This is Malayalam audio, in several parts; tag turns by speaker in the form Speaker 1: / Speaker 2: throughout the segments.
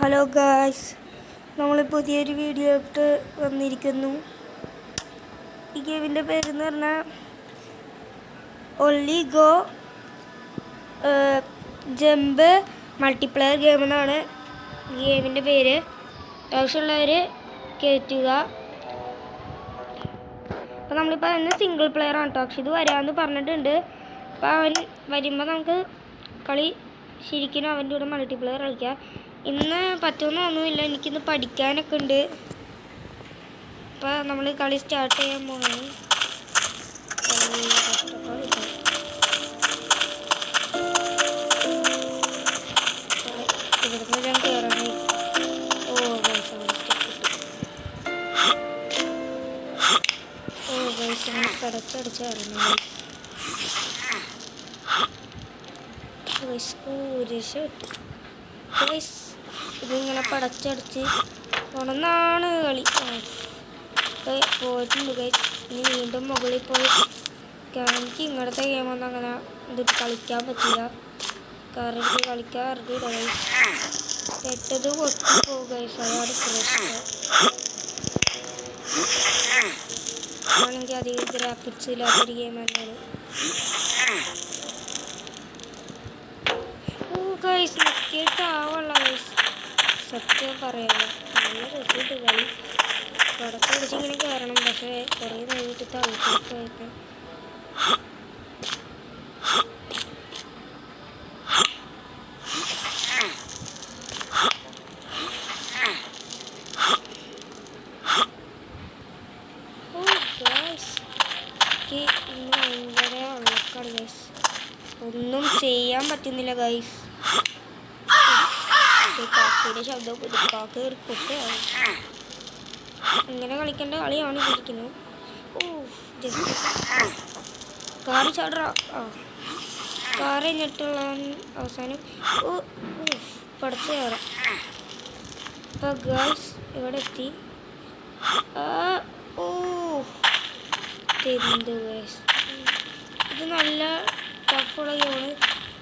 Speaker 1: ഹലോ ഗായ്സ്, നമ്മൾ പുതിയൊരു വീഡിയോ ആയിട്ട് വന്നിരിക്കുന്നു. ഈ ഗെയിമിൻ്റെ പേരെന്ന് പറഞ്ഞാൽ only go jump multiplayer game എന്നാണ് ഗെയിമിൻ്റെ പേര്. ആവശ്യമുള്ളവർ കയറ്റുക. അപ്പോൾ നമ്മളിപ്പോൾ അതിന് സിംഗിൾ പ്ലെയർ ആണ് കേട്ടോ. പക്ഷെ ഇത് വരാമെന്ന് പറഞ്ഞിട്ടുണ്ട്. അപ്പോൾ അവൻ വരുമ്പോൾ നമുക്ക് കളി ശരിക്കും അവൻ്റെ കൂടെ മൾട്ടിപ്ലെയർ കളിക്കാം. ഇന്ന് പറ്റുമെന്നൊന്നുമില്ല, എനിക്കിന്ന് പഠിക്കാനൊക്കെ ഉണ്ട്. അപ്പോൾ നമ്മൾ കളി സ്റ്റാർട്ട് ചെയ്യാൻ പോകുന്നത്. ഇവിടുന്ന് ഞാൻ കയറണേ. അങ്ങനെ കടച്ചടിച്ച് കയറണം. ഇതിങ്ങനെ പടച്ചടിച്ച് ഉണന്നാണ് കളി പോയിട്ടുണ്ട് ഗൈസ്. ഇനി വീണ്ടും മുകളിൽ പോയി. എനിക്ക് ഇങ്ങനത്തെ ഗെയിമൊന്നും അങ്ങനെ ഇത് കളിക്കാൻ പറ്റില്ല. കാരണം എനിക്ക് കളിക്കാൻ അറിയില്ല ഗൈസ്. പെട്ടത് പൊട്ടിപ്പോകും ഗൈസ്, അതാണ് പ്രശ്നം. ആണെങ്കിൽ അധികം ഗ്രാഫിക്സ് ഇല്ലാത്തൊരു ഗെയിം തന്നെയാണ്. ഗൈസ് നിൽക്കിയിട്ടാവള്ള ഗൈസ്, സത്യം പറയാമല്ലോ നല്ല രസമുണ്ട് കളി. പടച്ചടിച്ചിങ്ങനെ കയറണം. പക്ഷേ കുറേ നേരിട്ട് തവിട്ടിപ്പോയിട്ട് ഇന്ന് ഭയങ്കര ഉള്ളക്കാണ് ഗൈസ്. ഒന്നും ചെയ്യാൻ പറ്റുന്നില്ല ഗൈസ്. കാക്കയുടെ ശബ്ദം കാക്ക കൊക്കെ ഇങ്ങനെ കളിക്കേണ്ട കളിയാണ് ഇരിക്കുന്നത്. കാറ് ചാടറ. കാറ് കഴിഞ്ഞിട്ടുള്ള അവസാനം പടച്ച് കയറാം. അപ്പോൾ ഗൈസ് ഇവിടെ എത്തി. എന്ത് ഗൈസ്, ഇത് നല്ല ടഫുള്ള ഗെയിമാണ്.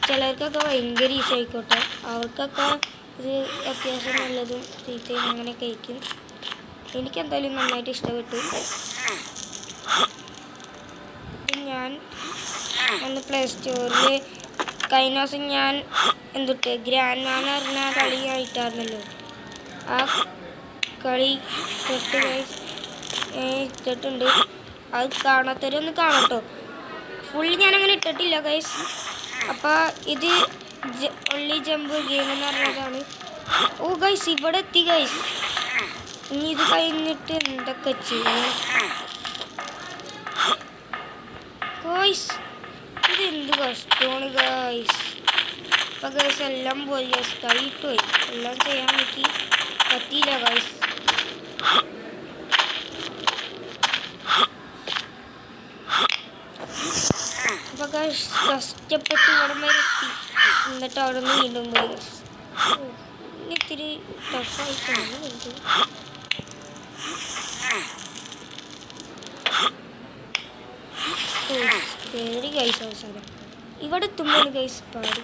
Speaker 1: ചിലർക്കൊക്കെ ഭയങ്കര ഈസി ആയിക്കോട്ടെ. അവർക്കൊക്കെ ഇത് അത്യാവശ്യം നല്ലതും ചീത്തയും അങ്ങനെ കഴിക്കും. എനിക്കെന്തായാലും നന്നായിട്ട് ഇഷ്ടപ്പെട്ടു. ഞാൻ ഒന്ന് പ്ലേ സ്റ്റോറിൽ കഴിഞ്ഞ ദിവസം ഞാൻ ഗ്രാൻഡ് മാൻ പറഞ്ഞ കളി ആയിട്ടായിരുന്നല്ലോ. ആ കളി ഇട്ടിട്ടുണ്ട്. അത് കാണാത്തവരൊന്ന് കാണട്ടോ. ഫുള്ള് ഞാനങ്ങനെ ഇട്ടിട്ടില്ല ഗൈസ്. അപ്പോൾ ഇത് ഒൺലി ജമ്പ് ഗെയിം എന്ന് പറഞ്ഞതാണ്. ഗൈസ് ഇവിടെ എത്തി ഗൈസ്. ഇനി ഇത് കഴിഞ്ഞിട്ട് എന്തൊക്കെ ചെയ്യണം ഗൈസ്. ഇതെന്ത് കഷ്ടമാണ് ഗൈസ്. അപ്പോൾ ഗൈസ് എല്ലാം പോയി ഗൈസ്, കൈയിട്ട് പോയി. എല്ലാം ചെയ്യാൻ പറ്റിയില്ല ഗൈസ്. അപ്പോൾ ഗൈസ് കഷ്ടപ്പെട്ട് ഇവിടെ വരെ എത്തി. എന്നിട്ട് അവിടെ നിന്ന് വീണ്ടും പോയി ഗൈസ്. ഇത്തിരി ടഫായി തോന്നുന്നുണ്ട്. കയറി ഗൈസ് അവസാനം ഇവിടെ എത്തുമ്പോൾ ഗൈസ് പാടി.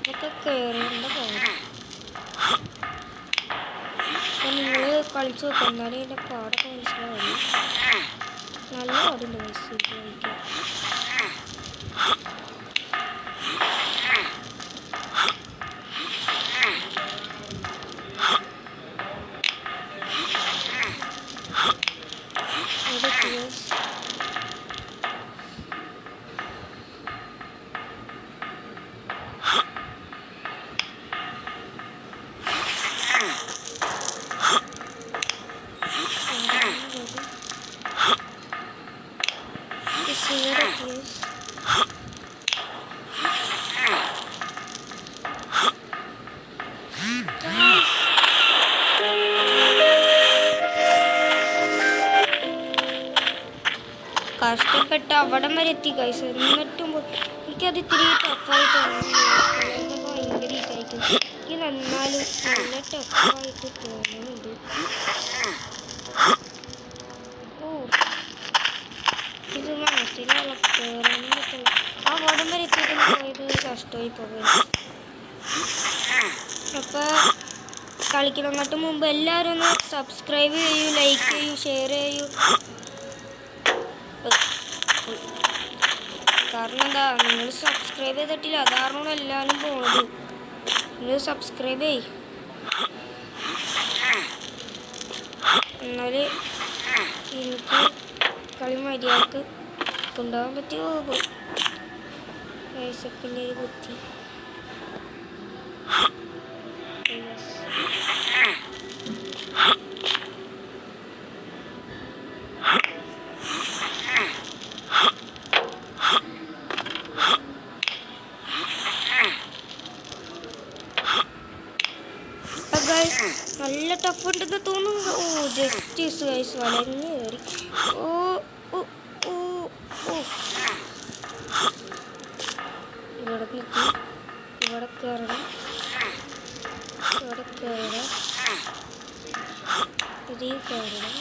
Speaker 1: ഇതൊക്കെ കയറേണ്ട പാട്. നിങ്ങൾ കളിച്ച് നോക്കുക, എന്നാലും എൻ്റെ പാടൊക്കെ മനസ്സിലാവുള്ളൂ. നല്ല പാടുണ്ട് ഗൈസ് ഇത് കളിക്കാൻ. കഷ്ടപ്പെട്ട് അവിടം വരെ എത്തി ഗൈസ്. എന്നിട്ടും എനിക്കത് ഇത്തിരി ടഫായി തോന്നുന്നു. ഭയങ്കര ഈസായിട്ട് എനിക്ക് നന്നാലും നല്ല ടഫായിട്ട് തോന്നുന്നുണ്ട്. ഇത് മനസ്സിലുള്ള കയറാനും പറ്റില്ല. ആ ഓടം വരെ എത്തിയിട്ട് പോയത് കഷ്ടമായി പോകും. അപ്പോൾ കളിക്കുന്നങ്ങോട്ട് മുമ്പ് എല്ലാവരും ഒന്ന് സബ്സ്ക്രൈബ് ചെയ്യൂ, ലൈക്ക് ചെയ്യൂ, ഷെയർ ചെയ്യൂ. കാരണം എന്താ, നിങ്ങൾ സബ്സ്ക്രൈബ് ചെയ്തിട്ടില്ല, അതാരണോ എല്ലാവരും പോകുന്നത്. നിങ്ങൾ സബ്സ്ക്രൈബ് ചെയ്യും, എന്നാൽ എനിക്ക് കളി മര്യാദക്ക് കൊണ്ടുപോകാൻ പറ്റുമോ. വയസ്സപ്പിൻ്റെ ഒരു കുത്തി നല്ല ടഫ് ഉണ്ടെന്ന് തോന്നുന്നു. ഓ ജസ്റ്റ് ഗൈസ് വളഞ്ഞ് കയറി. ഓ ഓ ഓ ഓ ഇവിടെ നിൽക്കി, ഇവിടെ കയറണം, ഇവിടെ കയറണം, ഇതിൽ കയറണം,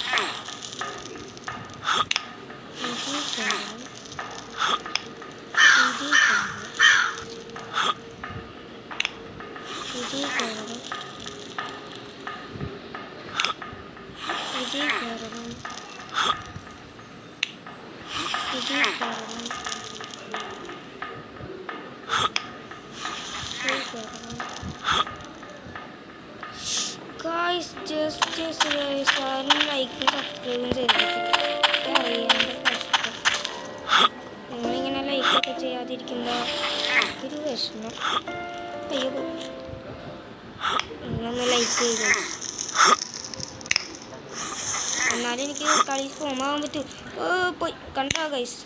Speaker 1: ഇതിൽ കയറണം, ഇതിൽ കയറണം, ഇതിൽ കയറണം, ഇതിൽ കയറണം, ഇതിൽ കയറണം, ഗായ്സ് ജസ്റ്റ് ഗായ്സ് ആരും ലൈക്കും സബ്സ്ക്രൈബും ചെയ്തിട്ട് അറിയാണ്ട് കഷ്ടം. നിങ്ങളിങ്ങനെ ലൈക്കൊക്കെ ചെയ്യാതിരിക്കുന്ന ഒരു വിഷമം. അയ്യോ നിങ്ങളൊന്ന് ലൈക്ക് ചെയ്തു, എന്നാലും എനിക്ക് കളി ഫോമാകാൻ പറ്റും. പോയി കണ്ടോ ഗൈസ്,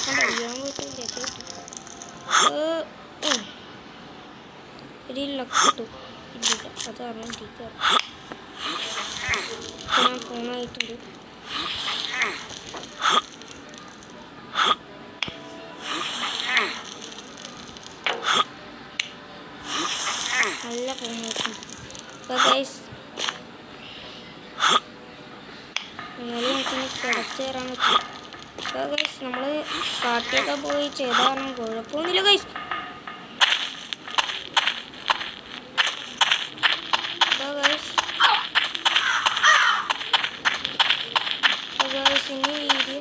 Speaker 1: കണ്ടറിയാൻ പറ്റില്ല. ഒരു ലക്ക് കിട്ടും, ഇല്ല അതാണ് ടീച്ചർ. ഞാൻ ഫോണായിട്ടുണ്ട്. നല്ല ഫോണായിട്ടുണ്ട്. അപ്പോൾ ഗൈസ് എന്നാലും എനിക്കിനി കിടച്ച് കയറാൻ പറ്റും. അപ്പോൾ ഗൈസ് നമ്മൾ പാർട്ടിയൊക്കെ പോയി ചെയ്താൽ കുഴപ്പമൊന്നുമില്ല ഗൈസ്. ഇനി വീഡിയോ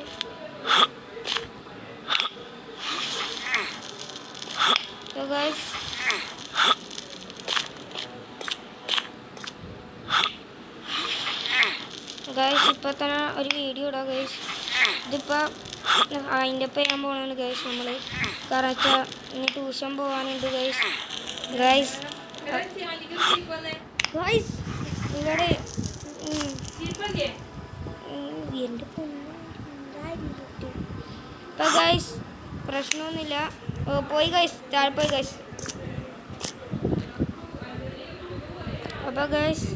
Speaker 1: ഗൈസ് ഇപ്പോൾ തന്നെ ഒരു വീഡിയോ ഇടാം ഗൈസ്. ഇതിപ്പോൾ അതിൻ്റെ ഒപ്പം ചെയ്യാൻ പോകണമാണ് ഗൈസ് നമ്മൾ. കാരണം വെച്ചാൽ ഇനി ട്യൂഷൻ പോകാനുണ്ട് ഗൈസ്. ഗൈസ് ഗൈസ് ഇവിടെ എൻ്റെ ഇപ്പം ഗൈസ് പ്രശ്നമൊന്നുമില്ല. പോയി ഗൈസ്, താഴെ പോയി ഗൈസ്. അപ്പോൾ ഗൈസ്